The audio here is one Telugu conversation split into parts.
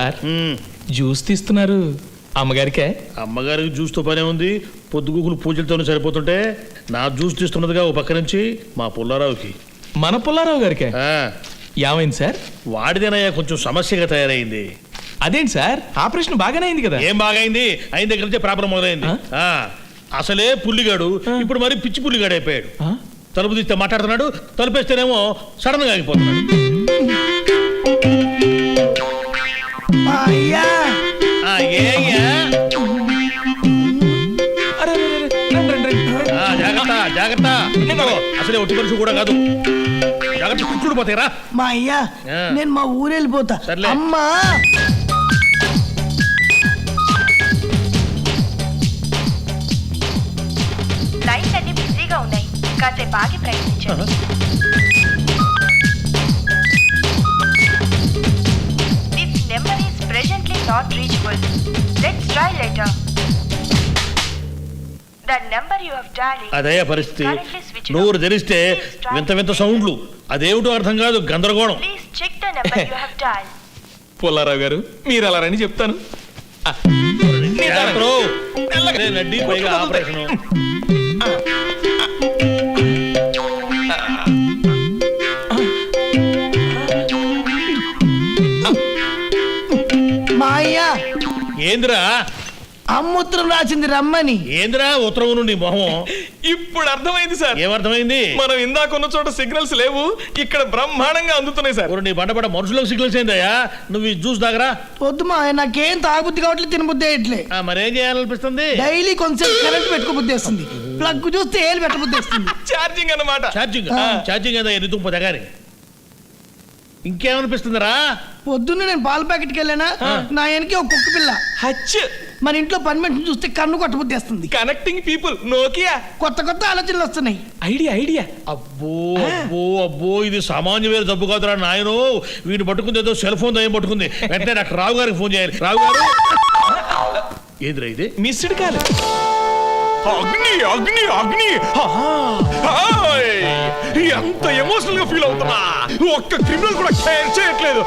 సార్ జ్యూస్ తీస్తున్నారు అమ్మగారికే? అమ్మగారికి జ్యూస్తో పనే ఉంది, పొద్దుగూకులు పూజలతోనే సరిపోతుంటే నా జ్యూస్ తీస్తున్నదిగా ఓ పక్క నుంచి మా పుల్లారావుకి. మన పుల్లారావు గారికే ఏమైంది సార్? వాడిదేనయ్యా కొంచెం సమస్యగా తయారైంది. అదేంటి సార్, ఆపరేషన్ బాగానే అయింది కదా? ఏం బాగైంది, అయిన దగ్గర నుంచే ప్రాబ్లం మొదలైంది. అసలే పుల్లిగాడు ఇప్పుడు మరి పిచ్చి పుల్లిగాడు అయిపోయాడు. తలుపు తీస్తే మాట్లాడుతున్నాడు, తలుపేస్తేనేమో సడన్ గా ఆగిపోతున్నాడు. జాగ్రత్త జాగ్రత్త, అసలే ఒట్టి మనిషి కూడా కాదు, జాగ్రత్త కుట్టుడు పోతాయిరా. మా అయ్యా నేను మా ఊరు వెళ్ళిపోతా. అమ్మా లైన్స్ అన్ని బిజీగా ఉన్నాయి, కాసేపు ఆగి ప్రయత్నించండి. This number is presently not reachable. Let's try later. The number you have dialled. అదే పరిస్థితి, నోరు తెరిస్తే వింత వింత సౌండ్లు, అదేమిటో అర్థం కాదు, గందరగోళం. Please check the number you have dialled. Pullarao గారు మీరు అలా రండి చెప్తాను. నడ్డి పైగా ఆపరేషన్. మా అయ్యా ఏంద్రా అమ్ముత్రం రాసింది రమ్మని. ఏంద్రా ఉత్తరం నుండి మొహం? ఇప్పుడు అర్థమైంది సార్. ఏమర్థమైంది? మనం ఇందాకున్న చోట సిగ్నల్స్ లేవు, ఇక్కడ బ్రహ్మాండంగా అందుతున్నాయి సార్. నీ బండపడ మనుషులకు సిగ్నల్స్ ఏందయ్యా? నువ్వు జ్యూస్ దాగరా. వద్దు మా నాకేం తాగబుద్ధి కావట్లేదు, తినబుద్ధి అయ్యట్లే. మరేం చేయాలనిపిస్తుంది? డైలీ కొంచెం కరెంట్ పెట్టుకోబుద్ధి వస్తుంది, ప్లగ్ చూస్తే ఏలు పెట్టబుద్ధి వస్తుంది. ఛార్జింగ్ అన్నమాట. ఛార్జింగ్ ఏదో ఎన్ని తుప్ప దగ్గర. ఇంకేమనిపిస్తుందిరా? పొద్దున్న నేను పాల ప్యాకెట్కి వెళ్ళానా, నా వెనక ఒక కుక్క పిల్ల హచ్. మన ఇంట్లో పని మనిషిని చూస్తే కన్ను కొట్టబుద్ధి వస్తుంది. Connecting people Nokia. కొత్త కొత్త ఆలోచనలు వస్తున్నాయి. ఐడియా. అబ్బో అబ్బో అబ్బో, ఇది సామాన్య వేరు జబ్బు కాదురా నాయను. వీడు పట్టుకుంది ఏదో సెల్ ఫోన్ దయ్యం పట్టుకుంది. వెంటనే డాక్టర్ రావు గారికి ఫోన్ చేయాలి. రావు గారు. ఏదిరా ఇది? Missed call. అగ్ని అగ్ని అగ్ని, ఎంత ఎమోషనల్ గా ఫీల్ అవుతున్నా. ఒక్క క్రిమినల్ కూడా కేర్ చేయట్లేదు.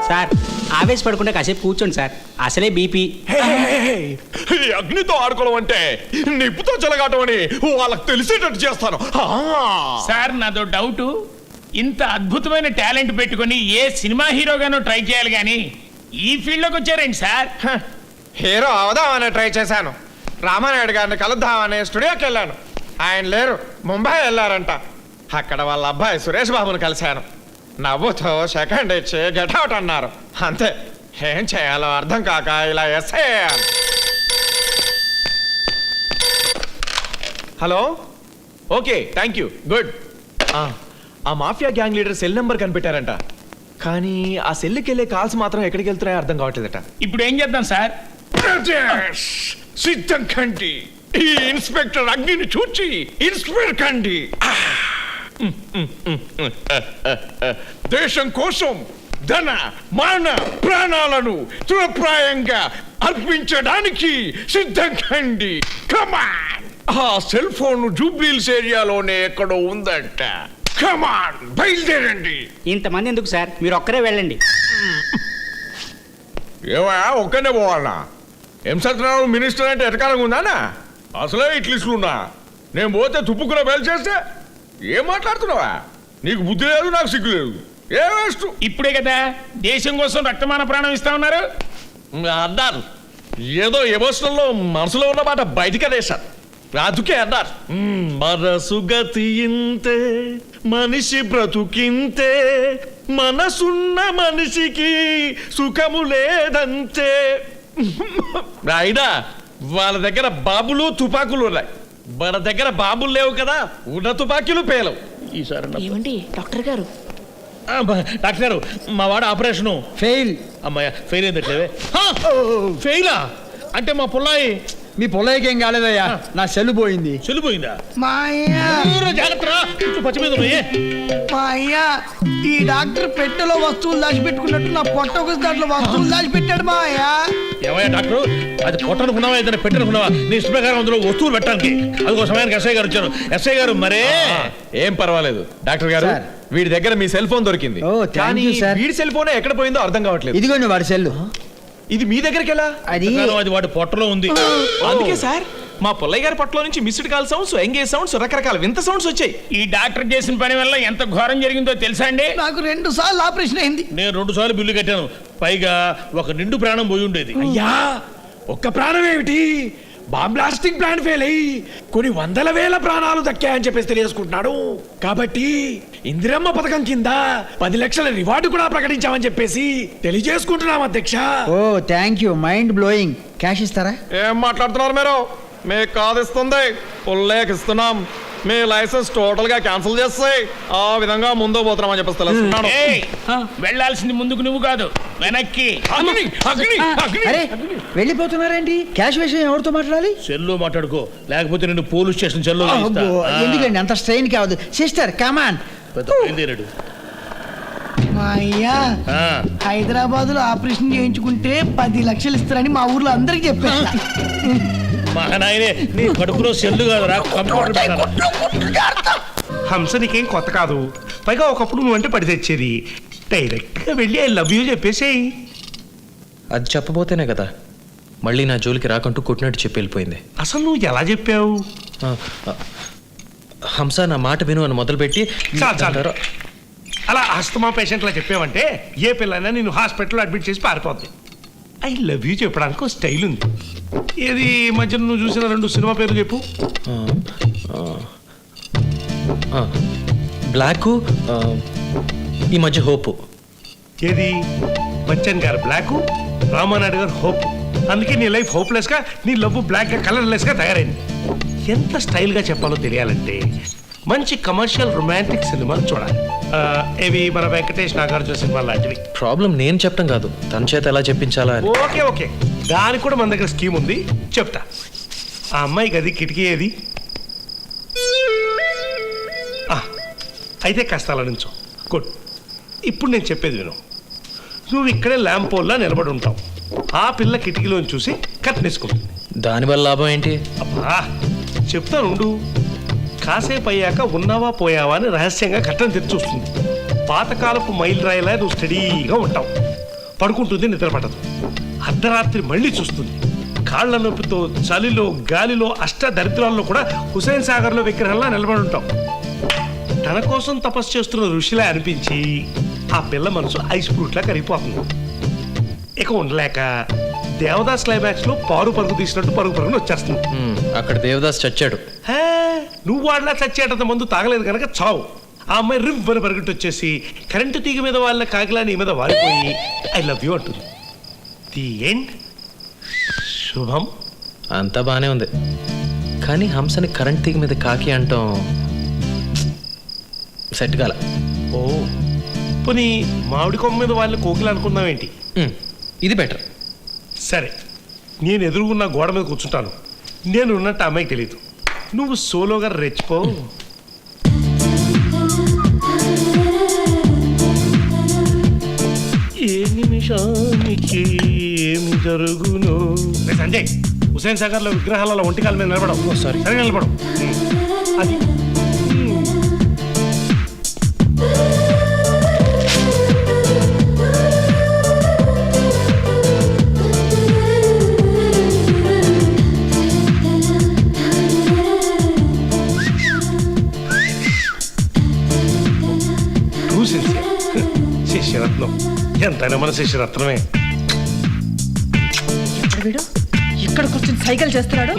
సార్ ఆవేశపడకుండా కాసేపు కూర్చోండి సార్, అసలే బీపీ. అగ్నితో ఆడుకోవడం అంటే నిప్పుతో చెలగాటం అని వాళ్ళకి తెలిసేటట్టు చేస్తాను. సార్ నాదో డౌట్, ఇంత అద్భుతమైన టాలెంట్ పెట్టుకొని ఏ సినిమా హీరోగానో ట్రై చేయాలి కానీ ఈ ఫీల్డ్ లోకి వచ్చారేంటి సార్? హీరో అవదామని ట్రై చేశాను. రామానాయుడు గారిని కలుద్దామని స్టూడియోకి వెళ్ళాను, ఆయన లేరు, ముంబై వెళ్ళారంట. అక్కడ వాళ్ళ అబ్బాయి సురేష్ బాబుని కలిశాను. నవ్వుతో సెకండ్ ఇచ్చి గెట్అవుట్ అన్నారు. అంతే, ఏం చేయాలో అర్థం కాక ఇలా SI. Hello, okay, thank you, good. ఆ mafia gang leader cell number కనిపెట్టారంట, కానీ ఆ సెల్కి వెళ్ళే కాల్స్ మాత్రం ఎక్కడికి వెళ్తున్నాయో అర్థం కావట్లేదట. ఇప్పుడు ఏం చేద్దాం సార్? సిద్ధం కండి, ఈ ఇన్స్పెక్టర్ అగ్నిని చూచి ఇన్స్పైర్ కండి. దేశం కోసం ధన మాన ప్రాణాలను తృప్రాయంగా అర్పించడానికి సిద్ధం కండి. కమాన్, ఆ సెల్ ఫోన్ జూబ్లీహిల్స్ ఏరియాలోనే ఎక్కడో ఉందంట. కమాన్, బయలుదేరండి. ఇంతమంది ఎందుకు సార్, మీరు ఒక్కరే వెళ్ళండి. ఏమయ్యా ఒక్కనే పోవాలనా? ఏం సత్యనారాయణ మినిస్టర్ అంటే ఎటకాలంగా ఉందానా? అసలే ఇట్లిస్టున్నా, నేను పోతే తుప్పుకునే బయలు చేస్తే ఏం మాట్లాడుతున్నావా? నీకు బుద్ధి లేదు, నాకు సిగ్గు లేదు. ఏ వేస్ట్. ఇప్పుడే కదా దేశం కోసం రక్తమాన ప్రాణం ఇస్తా ఉన్నారు అన్నారు. ఏదో ఎమోషనల్లో మనసులో ఉన్న మాట బయటికి అనేసారు, అందుకే అన్నారు. మనసు గతి ఇంతే, మనిషి బ్రతుకింతే, మనసున్న మనిషికి సుఖము లేదంతే. అయినా వాళ్ళ దగ్గర బాబులు తుపాకులు ఉన్నాయి, మన దగ్గర బాబులు లేవు కదా, ఉన్న తుపాకీలు పేలవు. ఏమండి డాక్టర్ గారు? డాక్టర్ గారు, మా వాడు ఆపరేషను ఫెయిల్. అమ్మాయ ఫెయిల్ అయిందట్లేవే. ఫెయిలా అంటే మా పుల్లాయి? మీ పొలయ్యకి ఏం కాలేదయ్యా, నా సెల్లు పోయింది. సెల్లు పోయిందా? మా అయ్యా జాగ్రత్త, పచ్చి మీద మా అయ్యా, ఈ డాక్టర్ పెట్టెలో వస్తువులు దాచిపెట్టుకున్నట్టు నా పొట్ట ఒక దాంట్లో వస్తువులు దాచిపెట్టాడు మా అయ్యా. ఏమయ్యా డాక్టర్, అది పొట్టనుకున్నావా ఏదైనా పెట్టనుకున్నావా? నీ ఇష్ట ప్రకారం అందులో వస్తువులు పెట్టడానికి. అదిగో సమయానికి ఎస్ఐ గారు వచ్చారు. ఎస్ఐ గారు మరే ఏం పర్వాలేదు డాక్టర్ గారు, వీడి దగ్గర మీ సెల్ ఫోన్ దొరికింది. ఓ, thank కానీ you, sir. వీడి సెల్ ఫోన్ ఎక్కడ పోయిందో అర్థం కావట్లేదు. ఇదిగోండి వాడి సెల్లు. ఇది మీ దగ్గరికి ఎలా? అది అది వాడి పొట్టలో ఉంది. అందుకే సార్ మా పుల్లయ్య గారి పట్లో నుంచి missed call sounds, engage sounds, రకరకాల వింత సౌండ్స్ వచ్చాయి. ఈ డాక్టర్ చేసిన పని వల్ల ఎంత ఘోరం జరిగిందో తెలుసా అండి? నాకు 2 సార్లు ఆపరేషన్ అయింది. నేను 2 సార్లు బిల్లు కట్టాను. పైగా ఒక నిండు ప్రాణం పోయి ఉండేది. అయ్యా ఒక్క ప్రాణం ఏమిటి, బాంబ్ బ్లాస్టింగ్ ప్లాన్ ఫెయిల్ అయ్యి కొన్ని 100,000 ప్రాణాలు దక్కాయని చెప్పేసి తెలియజేసుకుంటున్నాడు. కాబట్టి ఇందిరమ్మ పథకం కింద 10 లక్షల రివార్డు కూడా ప్రకటించామని చెప్పేసి తెలియజేసుకుంటున్నాం అధ్యక్ష. ఓ thank you, mind blowing. Cash ఇస్తారా? ఏం మాట్లాడుతున్నారు మీరు? మీకు కాదు ఇస్తుంది, పుల్లేకి ఇస్తున్నాం. మీ లైసెన్స్ టోటల్ గా క్యాన్సిల్ చేస్తే ఆ విధంగా ముందు పోతున్నామని చెప్పేసి తెలుస్తున్నాను. ఏయ్, వెళ్ళాల్సింది ముందుకు నువ్వు కాదు, వెనక్కి. అగ్ని అగ్ని అగ్ని. అరే వెళ్ళిపోతున్నారేంటి? క్యాష్ విషయం ఎవరితో మాట్లాడాలి? సెల్లో మాట్లాడుకో, లేకపోతే నేను పోలీస్ స్టేషన్ సెల్లో వేయిస్తా. అబ్బో, ఎందుకండి అంత స్ట్రెయిన్ కావద్దు. Sister come on. పెద్ద బయలుదేరాడు. మా అయ్యా ఆ, హైదరాబాద్ లో ఆపరేషన్ చేయించుకుంటే 10 లక్షలు ఇస్తారని మా ఊర్లో అందరికి చెప్పారు. మా నాయనే నీ కడుపులో సెల్లు కాదురా, కంప్యూటర్ పెట్టాను. హంస నీకేం కొత్త కాదు. పైగా ఒకప్పుడు నువ్వంటే పడి తెచ్చేది. డైరెక్ట్ గా వెళ్ళి ఐ లవ్ యూ చెప్పేసేయి. అది చెప్పబోతేనే కదా మళ్ళీ నా జోలికి రాకంటూ కొట్టినట్టు చెప్పి వెళ్ళిపోయింది. అసలు నువ్వు ఎలా చెప్పావు? ఆ, ఆ, హంస నా మాట విను అని మొదలుపెట్టి చాలు చాలు. అలా ఆస్తమా పేషెంట్లా చెప్పావంటే ఏ పిల్లైనా నేను హాస్పిటల్లో అడ్మిట్ చేసి పారిపోద్ది. ఐ లవ్ యూ చెప్పడానికి ఒక స్టైల్ ఉంది. ఏది ఈ మధ్య నువ్వు చూసిన 2 సినిమా పేర్లు చెప్పు. బ్లాక్, ఈ మధ్య హోప్. ఏది బచ్చన్ గారు బ్లాక్, రామానాయుడు గారు హోప్. అందుకే నీ లైఫ్ హోప్లెస్ గా, నీ లవ్ బ్లాక్ గా, కలర్లెస్ గా తయారైంది. ఎంత స్టైల్ గా చెప్పాలో తెలియాలంటే మంచి కమర్షియల్ రొమాంటిక్ సినిమాలు చూడాలి. ఇవి మన వెంకటేష్ నాగార్జున సినిమా లాంటివి. ప్రాబ్లం నేను చెప్పడం కాదు, తన చేత ఎలా చెప్పించాలా అని. ఓకే ఓకే, దానికి కూడా మన దగ్గర స్కీమ్ ఉంది, చెప్తా. ఆ అమ్మాయికి అది కిటికీ ఏది? అయితే కాస్త అలా నుంచో. గుడ్. ఇప్పుడు నేను చెప్పేది విను. నువ్వు ఇక్కడే ల్యాంప్ పోల్లా నిలబడి ఉంటావు. ఆ పిల్ల కిటికీలోని చూసి కత్తినేసుకుంటుంది. దానివల్ల లాభం ఏంటి? అబ్బా చెప్తాను ఉండు. కాసేపు అయ్యాక ఉన్నావా పోయావా అని రహస్యంగా కట్టను తెరిచి చూస్తుంది. పాతకాలపు మైల్ రాయిలా నువ్వు స్టడీగా ఉంటావు. పడుకుంటుంది, నిద్ర పడదు. అర్ధరాత్రి మళ్ళీ చూస్తుంది. కాళ్ల నొప్పితో చలిలో గాలిలో అష్ట దరిద్రాల్లో కూడా హుసేన్ సాగర్లో విగ్రహంలా నిలబడి ఉంటావు. తన కోసం తపస్సు చేస్తున్న ఋషిలా అనిపించి ఆ పిల్ల మనసు ఐస్ ఫ్రూట్లా కరిగిపోతుంది. ఇక ఉండలేక దేవదాస్ క్లైమాక్స్ లో పరుగు తీసినట్టు పరుగుని వచ్చేస్తుంది. అక్కడ దేవదాస్ చచ్చాడు. నువ్వు వాడిలా చచ్చేటంత మందు తాగలేదు కనుక చావు. ఆ అమ్మాయి రివ్వని పరిగెట్టి వచ్చేసి కరెంటు తీగ మీద వాళ్ళ కాకిలా నీ మీద వారిపోయి ఐ లవ్ యూ అంటుంది. The end. శుభం. అంతా బానే ఉంది, కానీ హంసని కరెంట్ తీగ మీద కాకి అంటాం సెట్ కాల. ఓ పోనీ మామిడి కొమ్మ మీద వాళ్ళ కోకిలు అనుకున్నావేంటి? ఇది బెటర్. సరే, నేను ఎదురుగున్న గోడ మీద కూర్చుంటాను. నేను ఉన్నట్టు అమ్మాయికి తెలియదు. నువ్వు సోలోగా రెచ్చిపో. ఏ నిమిషానికి ఏమి జరుగును? సంజయ్, హుసేన్ సాగర్ లో విగ్రహాల ఒంటికాల మీద నిలబడవు. సారీ, సరే నిలబడవు. అది శిష్యరత్నం. ఎంతైనా మన శిష్యరత్నమే. వీడు ఇక్కడికి వచ్చి సైకిల్ చేస్తున్నాడు.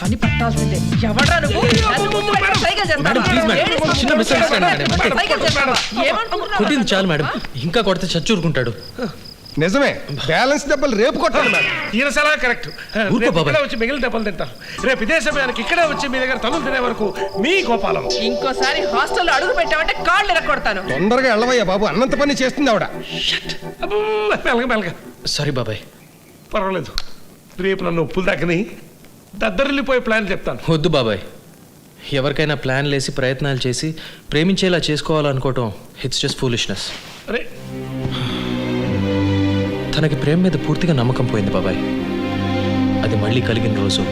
పని పట్టాల్సిందే. ఎవడ్రా నువ్వు? నన్ను ముందు పెట్టుకొని సైకిల్ చేస్తావా? మేడం, ప్లీజ్ మేడం, చిన్న మిస్అండర్స్టాండింగ్ మేడం. సైకిల్ చేస్తావా? ఏమనుకుంటున్నావు? కొట్టింది చాలు మేడం, ఇంకా కొడితే చచ్చూరుకుంటాడు. నిజమే, బ్యాలెన్స్ దెబ్బలు రేపు కొట్టాలి మేడం. ఈయన సలహా కరెక్ట్. ఊరుకో రేపు బాబాయ్. ఇక్కడే వచ్చి మిగిలిన దెబ్బలు తింటారు. రేపు ఇదే సమయానికి ఇక్కడే వచ్చి మీ దగ్గర తనులు తినే వరకు మీ గోపాలం. ఇంకోసారి హాస్టల్లో అడుగు పెట్టావంటే కాళ్ళు ఎరగొడతాను. తొందరగా వెళ్ళవయ్యా బాబు, అన్నంత పని చేస్తుంది ఆవిడ. మెల్లగా మెల్లగా. సారీ బాబాయ్. పర్వాలేదు, రేపు నన్ను ఉప్పులు దక్కని దద్దరిల్లిపోయే ప్లాన్ చెప్తాను. వద్దు బాబాయ్, ఎవరికైనా ప్లాన్ లేసి ప్రయత్నాలు చేసి ప్రేమించేలా చేసుకోవాలనుకోవటం ఇట్స్ జస్ట్ ఫూలిష్నెస్. అరే తనకి ప్రేమ మీద పూర్తిగా నమ్మకం పోయింది బాబాయ్. అది మళ్ళీ కలిగిన రోజు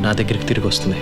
నా దగ్గరికి తిరిగి వస్తుంది.